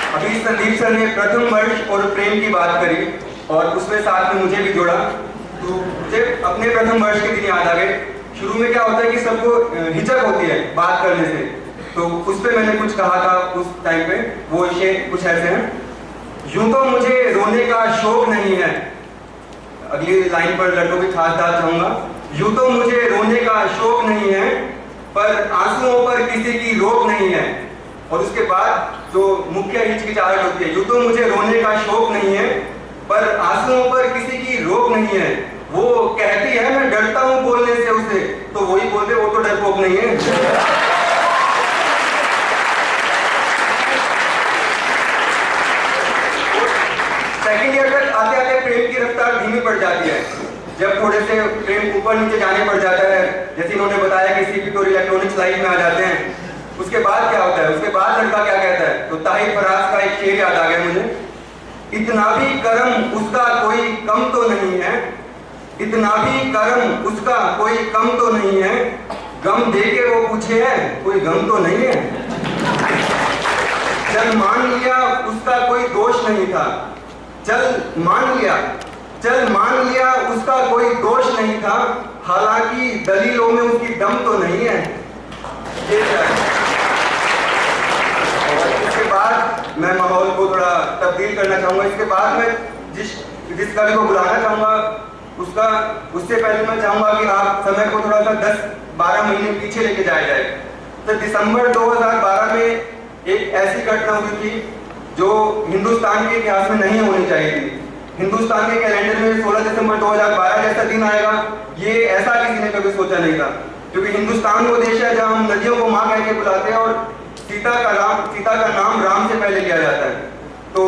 अभी संदीप सर ने प्रथम वर्ष और प्रेम की बात करी और उसमें साथ में मुझे भी जोड़ा, तो मुझे अपने प्रथम वर्ष के दिन याद आ गए। शुरू में क्या होता है कि सबको हिचक होती है बात करने से, तो उस पर मैंने कुछ कहा था उस टाइम पे। वो विषय कुछ ऐसे हैं, यूं तो मुझे रोने का शौक नहीं है। अगली लाइन पर लड़कों की खास बात चाहूंगा, यूं तो मुझे रोने का शौक नहीं है, पर आंसुओं पर किसी की रोक नहीं है। और उसके बाद जो मुख्य हिचकिचाहट होती है, यूं तो मुझे रोने का शौक नहीं है, पर आंसुओं पर किसी की रोक नहीं है। वो कहती है मैं डरता हूं बोलने से उसे, तो वही बोलते वो तो डरपोक नहीं है। सेकेंड ईयर तक आते आते प्रेम की रफ्तार धीमी पड़ जाती है। जब थोड़े से प्रेम ऊपर नीचे जाने पड़ जाता है, जैसे इन्होंने बताया कि सीपी और इलेक्ट्रॉनिक्स लाइफ में आ जाते हैं, उसके बाद क्या होता है, उसके बाद लड़का क्या कहता है, तो ताहिर फराज का एक शेर याद आ गया मुझे, इतना भी करम उसका कोई कम तो नहीं है, इतना भी करम उसका कोई कम तो नहीं है, गम देके वो पूछे है कोई गम तो नहीं है। चल मान लिया उसका कोई दोष नहीं था, चल मान लिया उसका कोई दोष नहीं था, हालांकि दलीलों में उसकी दम तो नहीं है। इसके बाद मैं माहौल को थोड़ा तब्दील करना चाहूंगा। इसके बाद मैं जिस कवि को बुलाना चाहूंगा उससे पहले मैं चाहूंगा कि आप समय को थोड़ा सा 10-12 महीने पीछे लेके जाया जाए। तो दिसंबर 2012 में एक ऐसी घटना हुई थी जो हिंदुस्तान के इतिहास में नहीं होनी चाहिए थी। हिंदुस्तान के कैलेंडर में 16 दिसंबर 2012 जैसा दिन आएगा, ये ऐसा किसी ने कभी सोचा नहीं था। क्योंकि हिंदुस्तान वो देश है जहां हम नदियों को मां कह के बुलाते हैं और सीता का नाम राम से पहले लिया जाता है। तो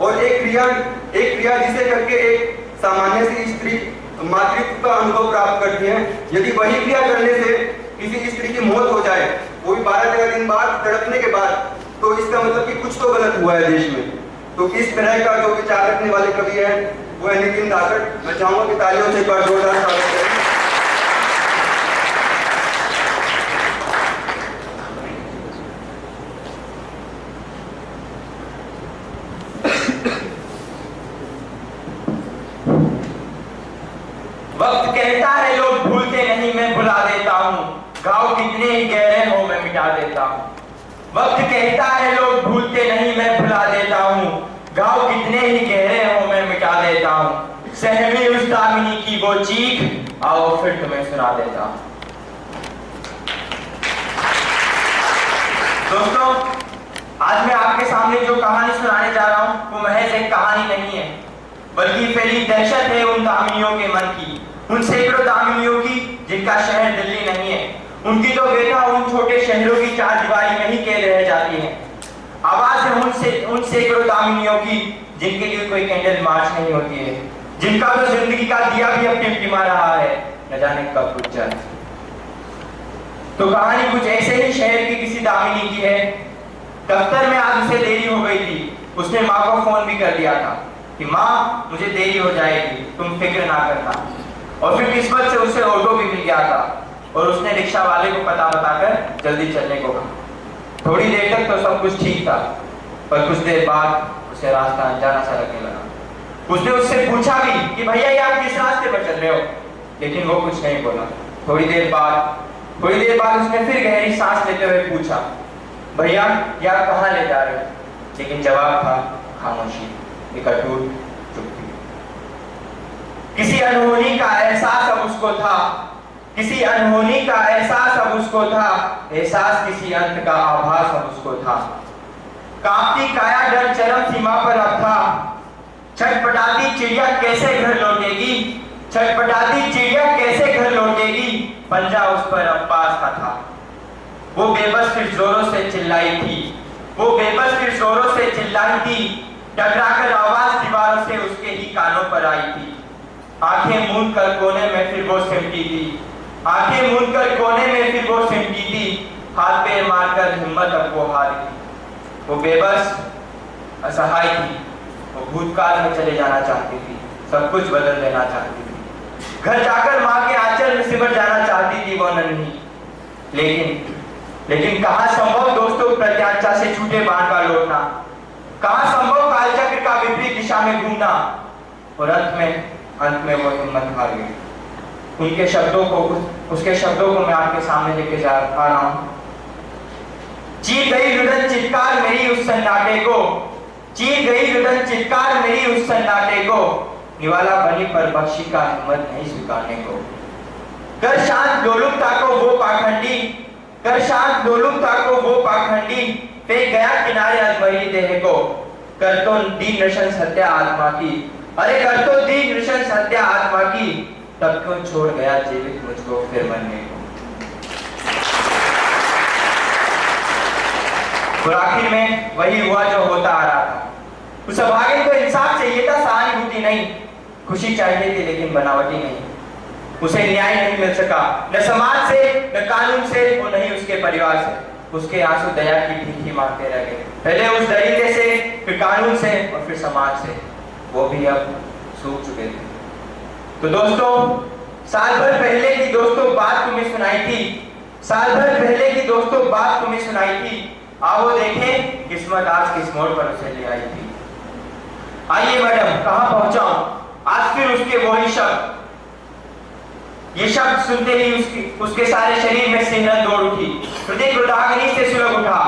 और एक क्रिया जिसे करके एक सामान्य सी स्त्री मातृत्व का अनुभव प्राप्त करती है, यदि वही क्रिया करने से किसी स्त्री की मौत हो जाए, वो भी 12-13 दिन बाद तड़पने के बाद, तो इसका मतलब कि कुछ तो गलत हुआ है देश में। तो इस तरह का जो विचार रखने वाले कवि है वो है नितिन धाकड़। मैं चाहूंगा कि तालियों से एक बार जोरदार स्वागत करें। वक्त कहता है लोग भूलते नहीं, मैं भुला देता हूँ, घाव कितने ही गहरे हो मैं मिटा देता हूँ। वक्त कहता है लोग भूलते नहीं, मैं भुला देता हूँ, घाव कितने ही गहरे हो मैं मिटा देता हूँ। सहमी उस दामिनी की वो चीख, आओ फिर तुम्हें सुना देता हूँ। दोस्तों, आज मैं आपके सामने जो कहानी सुनाने जा रहा हूँ वो महज एक कहानी नहीं है, बल्कि फैली दहशत है उन दामिनियों के मन की, उन सैकड़ों दामिनियों की जिनका शहर दिल्ली नहीं है। उनकी तो बेटा उन छोटे शहरों की चार दीवारी में ही कैद रह जाती है। आवाज है उन सैकड़ों दामिनियों की जिनके लिए कोई कैंडल मार्च नहीं होती है, जिनका तो जिंदगी का दिया भी अब टिमटिमा रहा है, न जाने कब बुझ जाए। तो कहानी कुछ ऐसे ही शहर की किसी दामिनी की है। दफ्तर में आज उसे देरी हो गई थी। उसने माँ को फोन भी कर दिया था कि माँ मुझे देरी हो जाएगी, तुम फिक्र ना करना। और फिर किस्मत से उसे ऑटो भी मिल गया था और उसने रिक्शा वाले को पता बताकर जल्दी चलने को कहा। थोड़ी देर तक तो सब कुछ ठीक था, पर कुछ देर बाद उसे रास्ता अनजाना सा लगने लगा। उसने उससे पूछा भी कि भैया ये आप किस रास्ते पर चल रहे हो, लेकिन वो कुछ नहीं बोला। थोड़ी देर बाद उसने फिर गहरी सांस लेते हुए पूछा, भैया ये आप कहाँ ले जा रहे हो? लेकिन जवाब था खामोशी, एक अटूट चुप्पी। किसी अनहोनी का एहसास अब उसको था, किसी अनहोनी का एहसास अब उसको था, एहसास किसी अंत का आभास अब उसको था। कांपती काया डर चरम सीमा पर अब था। छटपटाती चिड़िया कैसे घर लौटेगी, छटपटाती चिड़िया कैसे घर लौटेगी, पंजा उस पर अब पास का था। वो बेबस फिर जोरों से चिल्लाई थी, वो बेबस फिर जोरों से चिल्लाई थी, टकराकर आवाज दीवारों से उसके ही कानों पर आई थी। आंखें मूंद कर कोने में फिर वो सिमटी थी, आंखें मूंद कर कोने में फिर वो सिमटी थी, हाथ पैर मारकर हिम्मत अब वो हारी थी। वो बेबस असहाय थी, वो भूतकाल में चले जाना चाहती थी, सब कुछ बदल देना चाहती थी, घर जाकर माँ के आंचल में सिमट जाना चाहती थी वो नन्ही। लेकिन कहाँ संभव दोस्तों प्रत्याशा से छूटे बाण का लौटना। कहां संभव कालचक्र का विपरीत दिशा में घूमना। और अंत में वो हिम्मत हार गई। उनके शब्दों को उसके शब्दों को मैं आपके सामने लेके जा रहा हूं। चीर गई रुदन चित्कार मेरी उस सन्नाटे को, चीर गई रुदन चित्कार मेरी उस सन्नाटे को, निवाला बनी पर बख्शी का हिम्मत नहीं स्वीकारने को। कर शांत लोलुपता को वो पाखंडी, कर शांत लोलुपता को वो पाखंडी, फेंक गया किनारे अधमरी देह को। कर तो दीन नृशंस हत्या आत्मा की, अरे कर तो दीन नृशंस हत्या आत्मा की, तब क्यों छोड़ गया जीवित मुझको फिर मरने को। और आखिर में वही हुआ जो होता आ रहा था। उस अभागे को इंसाफ चाहिए था, सहानुभूति नहीं। खुशी चाहिए थी लेकिन बनावटी नहीं। उसे न्याय नहीं मिल सका, न समाज से, न कानून से, और नहीं उसके परिवार से। उसके आंसू दया की भीख मांगते रह गए, पहले उस दरिद्र से, फिर कानून से, और फिर समाज से। वो भी अब सूख चुके थे। तो दोस्तों, साल भर पहले की दोस्तों बात तुम्हें सुनाई थी, साल भर पहले की दोस्तों बात तुम्हें सुनाई थी। आओ देखें किस्मत आज किस मोड़ पर उसे ले आई थी। आइए मैडम, कहां पहुंचाऊं आज फिर उसके वही शब्द। ये शब्द सुनते ही उसके सारे शरीर में सिहरन दौड़ उठी, हृदय क्रोधाग्नि से सुलग उठा।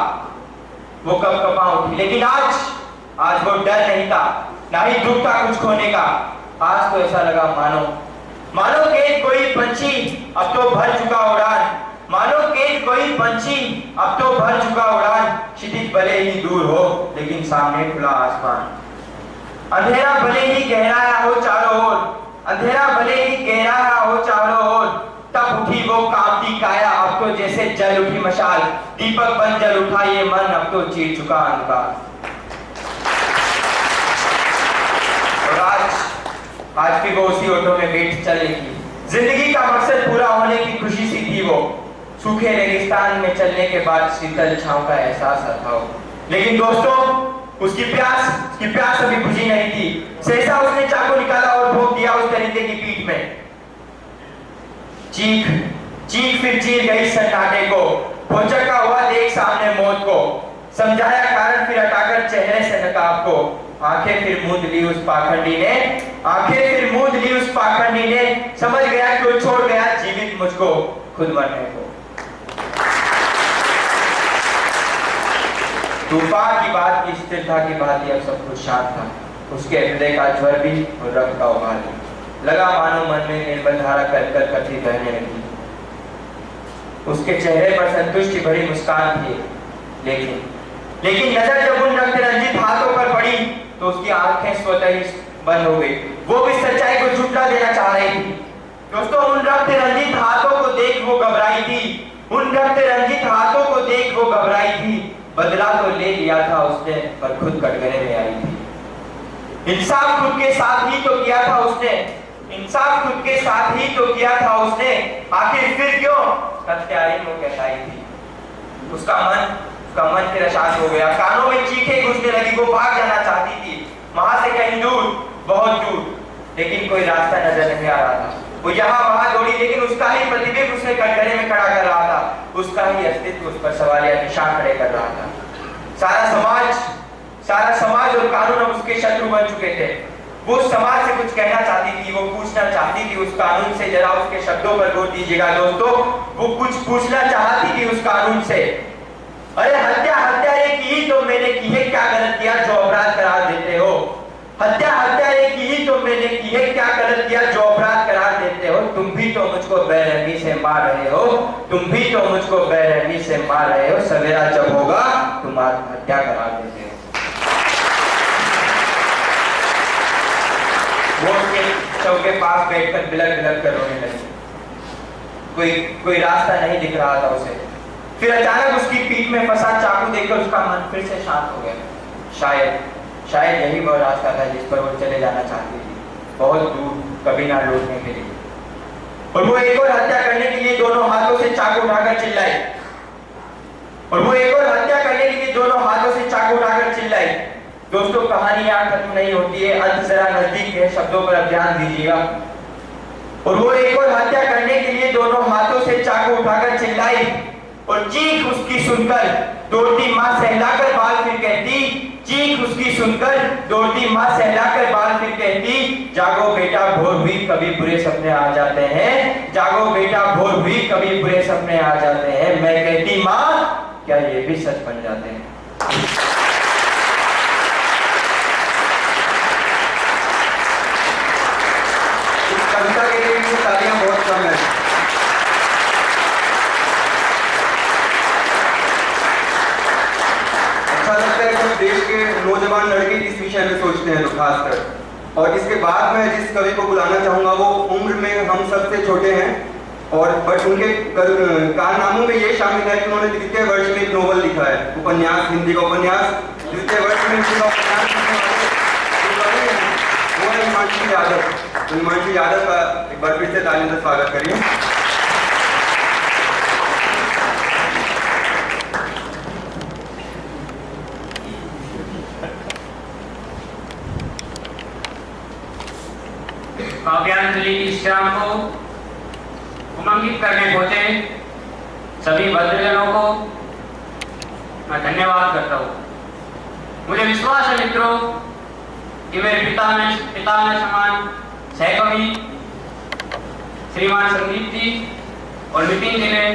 वो कब कपा उठी, लेकिन आज वो डर नहीं था, ना ही दुख था कुछ खोने का। आज तो ऐसा लगा मानो कि कोई पंछी अब तो भर चुका उड़ान, मानो कि कोई पंछी अब तो भर चुका उड़ान। क्षितिज भले ही दूर हो लेकिन सामने खुला आसमान। अंधेरा भले ही गहराया हो चारों ओर, अंधेरा भले ही गहराया हो चारों ओर, तब उठी वो कांपती काया। अब तो जैसे जल उठी मशाल, दीपक बन जल उठा ये मन, अब तो चीर चुका अंधकार। और आज भी वो उसी ऑटो में बैठ चल निकली। जिंदगी का मकसद पूरा होने की खुशी सी थी वो। सूखे रेगिस्तान में चलने के बाद शीतल छांव का एहसास था वो। लेकिन दोस्तों, उसकी प्यास अभी बुझी नहीं थी। सहसा उसने चाकू निकाला और भोंक दिया उस दरिंदे की पीठ में। चीख फिर चीर गई सन्नाटे को, भौचक्का हुआ देख सामने मौत को। समझाया कारण फिर हटाकर चेहरे से नकाब को। आंखें फिर मूंद ली उस पाखंडी ने, आंखें फिर मूंद ली उस पाखंडी ने। समझ गया क्यों छोड़ गया जीवित मुझको खुद मरने को। तूफान की बात की स्थिरता की बात अब सब कुछ शांत था। उसके हृदय का ज्वर भी और रक्त का उबाल भी लगा, मानो मन में निर्बल धारा कर कथी बहने लगी। उसके चेहरे पर संतुष्टि भरी मुस्कान थी, लेकिन नजर जब उन रक्त रंजित हाथों पर पड़ी तो उसकी आंखें स्वतः ही बंद हो गई। वो भी सच्चाई को झुठला देना चाह रही थी। दोस्तों, उन रक्त रंजित हाथों को देख वो घबराई थी, उन रक्त रंजित हाथों को देख वो घबराई थी। बदला तो ले लिया था उसने, पर खुद कटघरे में आई थी। इंसाफ खुद के साथ ही तो किया था उसने, इंसाफ खुद के साथ ही तो किया था उसने। आखिर फिर क्यों हत्यारी को कहलाई थी। उसका मन फिर अशांत हो गया। कानों में चीखें गूंजने लगी। वो भाग जाना चाहती थी वहां से कहीं दूर, बहुत दूर, लेकिन कोई रास्ता नजर नहीं आ रहा था। वो यहाँ वहां दौड़ी, लेकिन उसका ही प्रतिबिंब उसने कटघरे में खड़ा कर रहा था। उसका ही अस्तित्व उस पर सवालिया निशान खड़े कर रहा था। सारा समाज और कानून अब उसके शत्रु बन चुके थे। वो उस समाज से कुछ कहना चाहती थी, वो पूछना चाहती थी उस कानून से। जरा उसके शब्दों पर गौर दीजिएगा दोस्तों, वो कुछ पूछना चाहती थी उस कानून से। अरे हत्या ये की तो मैंने की है, क्या गलत किया जो अपराध करार देते हो। हत्या ये की तो मैंने की है, क्या गलत किया जो अपराध करार देते हो। तुम भी तो मुझको बेरहमी से मार रहे हो, तुम भी तो मुझको बेरहमी से मार रहे हो। सवेरा जब होगा तुम आत्महत्या करार देते हो। वो उसके शव के पास बैठकर बिलख कर रोने लगी। कोई रास्ता नहीं दिख रहा था उसे। फिर अचानक उसकी पीठ में फंसा चाकू देखकर उसका मन फिर से शांत हो गया। शायद यही वह रास्ता था जिस पर वो चले जाना चाहती थी, बहुत दूर, कभी ना लौटने के लिए। और वो एक और हत्या करने के लिए दोनों हाथों से चाकू उठाकर चिल्लाई, और वो एक और हत्या करने के लिए दोनों हाथों से चाकू उठाकर चिल्लाई। दोस्तों, कहानी यहाँ खत्म नहीं होती है, अंत जरा नजदीक है, शब्दों पर अब ध्यान दीजिएगा। और वो एक और हत्या करने के लिए दोनों हाथों से चाकू उठाकर चिल्लाई, और चीख उसकी सुनकर दौड़ती मां सहलाकर बाल फिर कहती, चीख उसकी सुनकर दौड़ती माँ सहलाकर बाल फिर कहती, जागो बेटा भोर हुई कभी बुरे सपने आ जाते हैं, जागो बेटा भोर हुई कभी बुरे सपने आ जाते हैं। मैं कहती, माँ क्या ये भी सच बन जाते हैं? इस कविता के लिए भी तालियां बहुत कम है। अच्छा लगता है जब देश के नौजवान लड़के इस विषय में सोचते हैं तो खासकर। और इसके बाद मैं जिस कवि को बुलाना चाहूंगा वो उम्र में हम सबसे छोटे हैं, और बट उनके कारनामों में ये शामिल है कि उन्होंने द्वितीय वर्ष में एक नोवेल लिखा है, उपन्यास, हिंदी का उपन्यास। द्वितीय वर्ष में उनका उपन्यास वो है हिमांशु यादव। तो हिमांशु यादव का एक बार फिर से तालियों से स्वागत करिए। काव्यांजलि की इस शाम को उमंगित करने पहुंचे सभी भद्रजनों को मैं धन्यवाद करता हूँ। मुझे विश्वास है मित्रों कि मेरे पिता में समान सहकवि श्रीमान संदीप जी और नितिन जी ने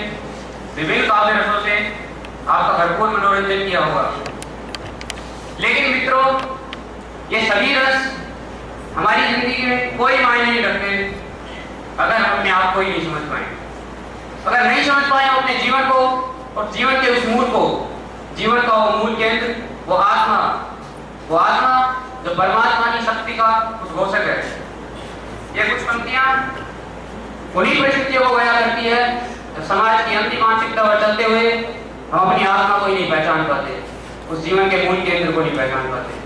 विभिन्न काव्य रसों से आपका भरपूर मनोरंजन किया होगा। लेकिन मित्रों, ये सभी रस हमारी जिंदगी में कोई मायने नहीं रखते अगर हम अपने आप को ही नहीं समझ पाए। अगर नहीं समझ पाए अपने जीवन को और जीवन के उस मूल को, जीवन का वो मूल केंद्र, वो आत्मा जो परमात्मा की शक्ति का उद्घोषक है। ये कुछ पंक्तियां उन्हीं परिस्थितियों को बयां करती है तो समाज की अंतिम मानसिकता पर चलते हुए हम अपनी आत्मा को ही नहीं पहचान पाते, उस जीवन के मूल केंद्र को नहीं पहचान पाते।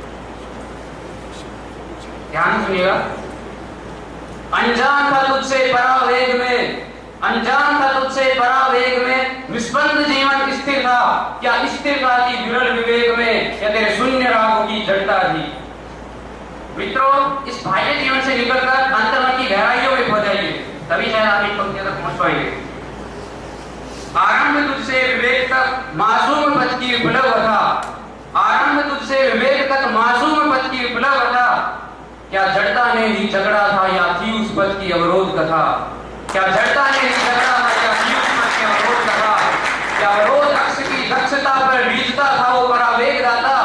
ध्यान सुनिएगा। अनजान था तुझसे परावेग में, अनजान था तुझसे परावेग में, निष्पन्द जीवन स्थिर था, क्या स्थिरता थी विरल विवेक में, या तेरे शून्य रागों की जड़ता थी। मित्रों, इस बाह्य जीवन से निकलकर अंतर्मन की गहराइयों में खो जाइए, तभी शायद आप इन पंक्तियों तक पहुंच पाएंगे। आरंभ तुझसे विवेक तक मासूम पथ की उपलब्ध था, आरंभ तुझसे विवेक तक मासूम पथ की उपलब्ध था, क्या जड़ता ने ही झगड़ा था या थी उस पथ की अवरोध कथा, क्या जड़ता ने ही झगड़ा था या थी उस पथ की अवरोध कथा, क्या अवरोध अक्ष की दक्षता पर रीझता था वो परावेग दाता,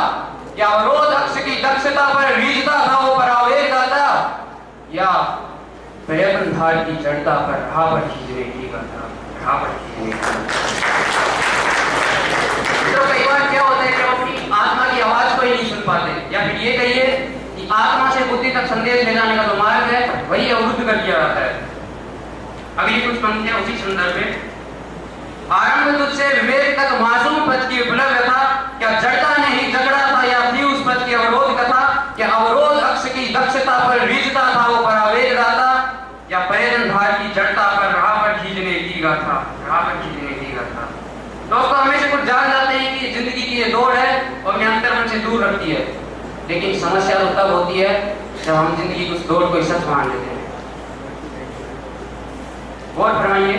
क्या अवरोध अक्ष की दक्षता पर रीझता था वो परावेग दाता, या प्रयत्न धार की जड़ता पर राह पर खींचने की कथा, राह पर खींचने की। तो कई बार क्या होता है कि हम अपनी आत्मा की आवाज को ही नहीं सुन पाते, या फिर ये कहिए कि आत्मा से बुद्धि तक संदेश ले जाने का जो मार्ग है वही अवरुद्ध कर दिया जाता है। अगली कुछ पंक्तियां उसी संदर्भ में। आरंभ तुझसे विवेक तक मासूम पथ की उपलब्ध था, क्या जड़ता ने ही झगड़ा था या थी उस पथ की अवरोध कथा, क्या अवरोध अक्ष की दक्षता पर रीझता था वो परावेग दाता, या प्रयत्न धार की जड़ता पर राह पर खींचने की गाथा, राह पर खींचने की गाथा। दोस्तों, हमेशा कुछ जान जाते हैं कि जिंदगी की ये दौड़ है और हमें अंतर्मन से दूर रखती है, लेकिन समस्या तो तब होती है जब हम जिंदगी की उस दौड़ को सच मान लेते हैं। और फरमाइए,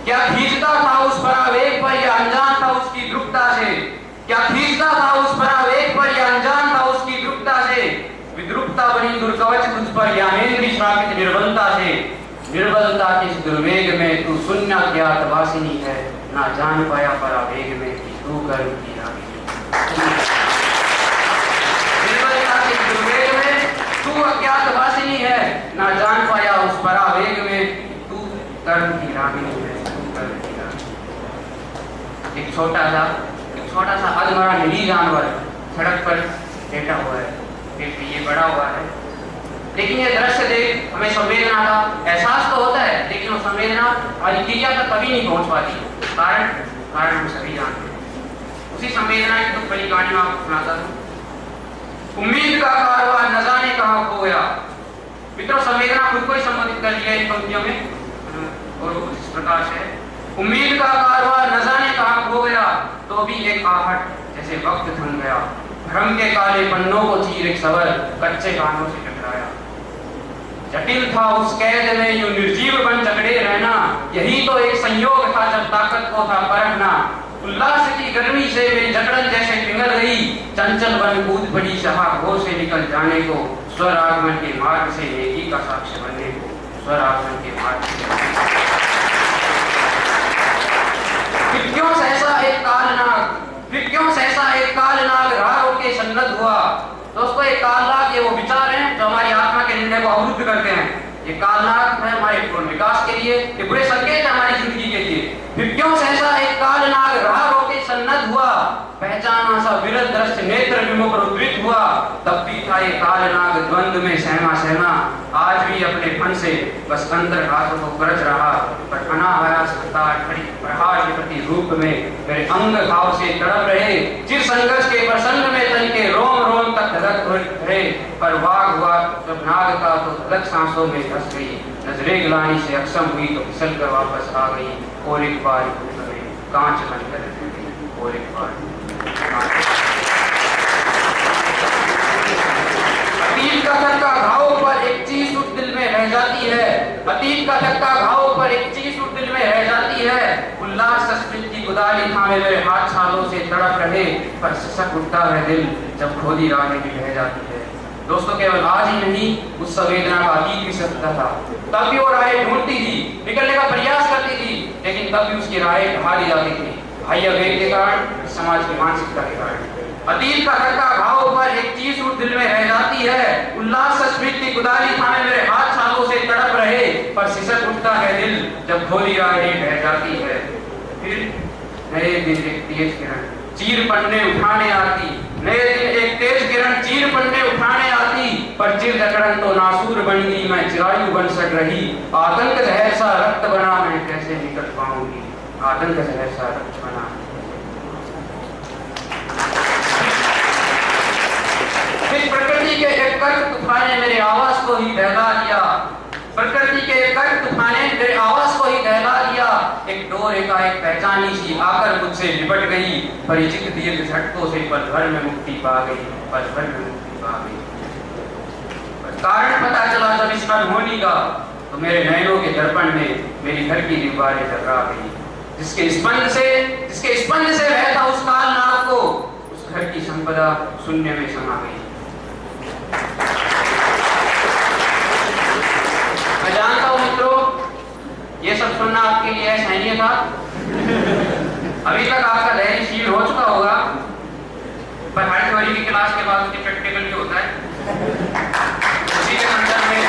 क्या खींचता था उस परावेग पर या अनजान था उसकी द्रुपता से, क्या खींचता था उस परावेग पर या अनजान था उसकी द्रुपता से, विद्रुपता बनी दुर्कवच तुझ पर या नेन्द्री श्रापित निर्बलता से, निर्बलता के इस दुर्वेग में तू शून्य ज्ञात वासिनी है, ना जान पाया परावेग में कि तू कर्म की रागिनी। निर्बलता के इस दुर्वेग में तू अज्ञात वासिनी है, ना जान पाया उस परावेग में कि तू कर्म की रागिनी है, तू कर्म की रागिनी। एक छोटा सा अधमरा नीली जानवर सड़क पर लेटा हुआ है, पेट पे ये बड़ा हुआ है, लेकिन ये दृश्य देख हमें संवेदना का एहसास तो होता है, लेकिन वो संवेदना हमारी क्रिया तक कभी नहीं पहुंच पाती। कारण हम सभी जानते हैं। उसी संवेदना की दुख भरी कहानी में आपको सुनाता हूँ। उम्मीद का कारवां न जाने कहाँ खो गया। मित्रों, संवेदना खुद को ही संबोधित कर लिया इन पंक्तियों में, और वो इस प्रकार से, उम्मीद का कारवां न जाने कहाँ खो गया, तो भी एक आहट जैसे वक्त थम गया, भ्रम के काले पन्नों को चीर एक सवर कच्चे कानों से टकराया। जटिल था उस कैद में यूं निर्जीव बन जकड़े रहना, यही तो एक संयोग था जब ताकत को था परखना, उल्लास की गर्मी से मेरी जकड़न जैसे पिघल गई, चंचल बन कूद पड़ी शाह से निकल जाने को, स्वर आगमन के मार्ग से नेकी का साक्ष्य बनने को, स्वर आगमन के मार्ग से। फिर क्यों सहसा एक कालनाग राह रोके सन्नद्ध हुआ। दोस्तों, एक कालनाग, ये वो विचार हैं जो हमारी आत्मा के निर्णय को अवरुद्ध करते हैं। ये कालनाग है हमारे पूर्ण विकास के लिए, ये बुरे संकेत है हमारी जिंदगी के लिए। फिर क्यों सहसा एक कालनाग राह रोके सन्नद्ध हुआ, पहचाना सा विरत दृष्ट नेत्र विमुख उद्वित हुआ, तब भी था ये कालनाग द्वंद्व में सहमा सहमा, आज भी अपने फन से बस अंतर हाथ को गरज रहा, पर अनायास प्रहार के प्रति रूप में मेरे अंग भाव से तड़प रहे, चिर संघर्ष के प्रसंग में तन के रोम रोम तक धड़क रहे, पर वाग हुआ जब नाग का तो धड़क सांसों में धस गई, नजरे गिलानी से अक्षम हुई तो फिसल कर वापस आ गई, और एक बार कांच बनकर और एक बार अतीत का धक्का घाव पर एक चीज उस दिल में रह जाती है, अतीत का धक्का घाव पर एक चीज उस दिल में रह जाती है, उल्लास स्मृति कुदाली थामे मेरे हाथ छालों से तड़प रहे, पर सिसक उठता है दिल जब खोदी राहें भी रह जाती है। दोस्तों, केवल आज ही नहीं, उस संवेदना का अतीत भी सकता था। तब भी वो राहें ढूंढती थी, निकलने का प्रयास करती थी, लेकिन तब भी उसकी राहें ढा दी जाती थी, बाह्य वेग के कारण, समाज की मानसिकता के कारण। अतीत का धक्का घाव पर एक चीज उस दिल में रह जाती है, उल्लास स्मृति कुदाली थामे मेरे हाथ छालों से तड़प रहे, पर सिसक उठता है दिल जब खोदी राहें रह जाती है। फिर नए दिन एक तेज किरण चीर पन्ने उठाने आती, नए दिन एक तेज किरण चीर पन्ने उठाने आती, पर चिर जकड़न तो नासूर बन गई, मैं चिरायु बन सक रही, आतंक जहर सा रक्त बना, मैं कैसे निकल पाऊंगी, आतंक जहर सा रक्त बना। फिर प्रकृति के एक कर्क तूफान ने मेरे आवाज को ही दहला दिया, प्रकृति के एक कर्क तूफान ने मेरे आवाज को ही दहला दिया, एक डोर एकाएक पहचानी सी आकर मुझसे लिपट गई, परिचित दीर्घ झटकों से पल भर में मुक्ति पा गई, पल भर में मुक्ति पा गई। कारण पता चला जब इस अनहोनी का, तो मेरे नयनों के दर्पण में मेरी घर की दीवारें टकरा गई, जिसके स्पंद से बहता उस कालनाग को, उस घर की संपदा शून्य में समा गई। मैं जानता हूं मित्रों, ये सब सुनना आपके लिए असहनीय था। अभी तक आपका धैर्य शील हो चुका होगा, पर हर थ्योरी की क्लास के बाद उसकी प्रैक्टिकल भी होता है। उसी के संदर्भ में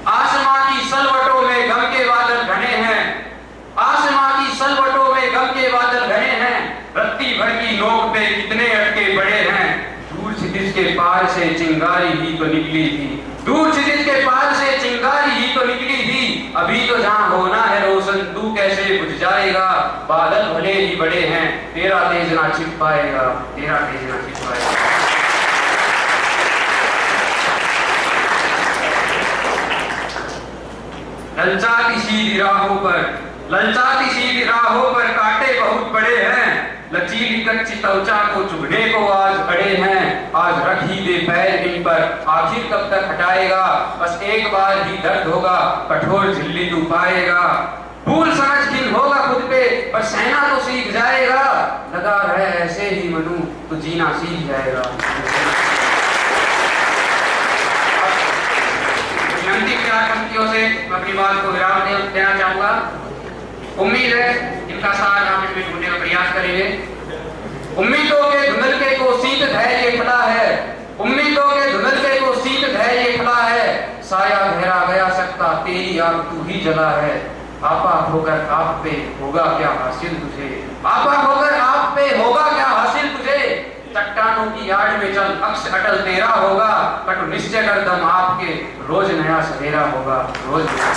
आसमां की सलवटों में गम के बादल घने हैं, आसमां की सलवटों में गम के बादल घने हैं, रत्ती भर की नोक पे कितने अटके बड़े हैं, दूर क्षितिज के पार से चिंगारी ही तो निकली थी, दूर क्षितिज के पार से चिंगारी ही तो निकली थी, अभी तो जहां होना है रोशन तू कैसे बुझ जाएगा, बादल भले ही बड़े हैं, तेरा तेज ना छिप पाएगा, तेरा तेज ना छिप पाएगा। ललचाती सीधी राहों पर कांटे बहुत बड़े हैं, लचीली कच्ची त्वचा को चुभने को आज अड़े हैं, आज रख ही दे पैर इन पर, आखिर कब तक हटाएगा, बस एक बार ही दर्द होगा, कठोर झिल्ली तू पाएगा, भूल समझ खिल होगा खुद पे, पर सहना तो सीख जाएगा, लगा रहे ऐसे ही मनू तो जीना सीख जाएगा। अंतिम 4 पंक्तियों से मैं अपनी बात को विराम देना चाहूंगा। उम्मीद है इनका सार आप इसमें ढूंढने का प्रयास करेंगे। उम्मीदों के धुंधलके को शीत धैर्य खड़ा है, उम्मीदों के धुंधलके को शीत धैर्य खड़ा है, साया घेरा गया सकता तेरी आग तू ही जला है, आपा होकर आप पे होगा क्या हासिल तुझे, आपा होकर आप पे होगा क्या हासिल तुझे, चट्टानों की आड़ में चल अक्ष अटल तेरा होगा, कटु निश्चय कर दम आपके रोज नया सवेरा होगा, रोज नया।